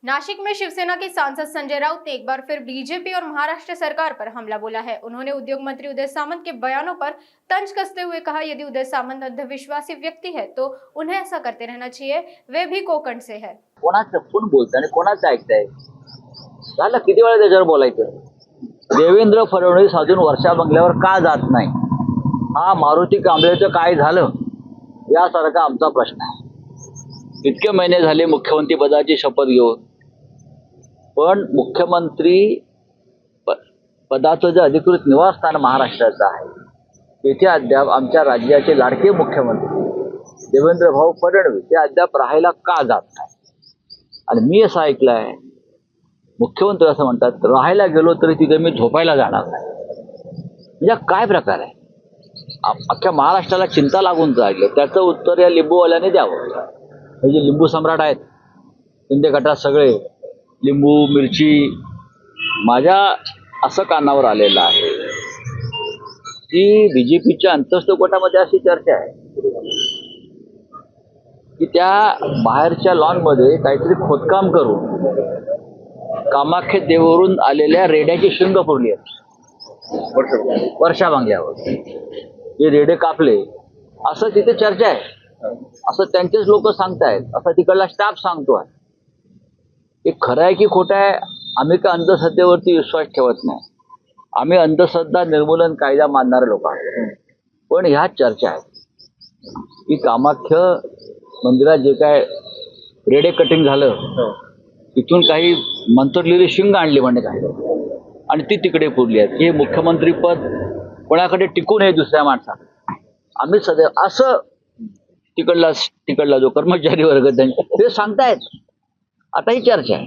नासिक में शिवसेना के सांसद संजय राउत ने एक बार फिर बीजेपी और महाराष्ट्र सरकार पर हमला बोला है। उन्होंने उद्योग मंत्री उदय सामंत के बयानों पर तंज कसते हुए कहा, यदि उदय सामंत अंधविश्वासी व्यक्ती है तो उन्हें ऐसा करते रहना चाहिए, वे भी कोकण से है। कोण बोलताय आणि कोणाचं ऐकताय? झालं किती वेळा त्याच्यावर बोलायचं? देवेंद्र फडणवीस अजून वर्षा बंगल्यावर का जात नाही? हा मारुती कांबळेचं काय झालं यासारखा आमचा प्रश्न आहे। इतके महिने झाले मुख्यमंत्री पदाची शपथ घेऊन, पण मुख्यमंत्री पदाचं जे अधिकृत निवासस्थान महाराष्ट्राचं आहे, तेथे अद्याप आमच्या राज्याचे लाडके मुख्यमंत्री देवेंद्र भाऊ फडणवीस ते अद्याप राहायला का जात नाही? आणि मी असं ऐकलंय, मुख्यमंत्री असं म्हणतात, राहायला गेलो तरी तिथे मी झोपायला जाणार नाही। म्हणजे काय प्रकार आहे? अख्ख्या महाराष्ट्राला चिंता लागून राहिली, त्याचं उत्तर या लिंबूवाल्याने द्यावं। हे जे लिंबू सम्राट आहेत शिंदे गटात सगळे लिंबू मिरची, माझ्या असं कानावर आलेलं आहे की बीजेपीच्या अंतस्थ गटामध्ये अशी चर्चा आहे की त्या बाहेरच्या लॉनमध्ये काहीतरी खोदकाम करून कामाख्या देवावरून आलेल्या रेड्याची शिंग फोडली आहेत वर्षा बंगल्यावर, जे रेडे कापले असं तिथे चर्चा आहे। असं त्यांचेच लोक सांगतायत, असं तिकडला स्टाफ सांगतोय। हे खरं आहे की खोटं आहे? आम्ही का अंधश्रद्धेवरती विश्वास ठेवत नाही, आम्ही निर्मूलन कायदा मानणारे लोक आहोत। पण ह्या चर्चा आहेत की कामाख्य मंदिरात जे काय रेडे कटिंग झालं, तिथून काही मंत्रलेली शिंग आणली म्हणे काय, आणि ती तिकडे पुरली आहेत। हे मुख्यमंत्री पद कोणाकडे टिकू नये दुसऱ्या माणसाला, आम्ही सदैव असं तिकडला जो कर्मचारी वर्ग ते सांगतायत। आता ही चर्चा आहे।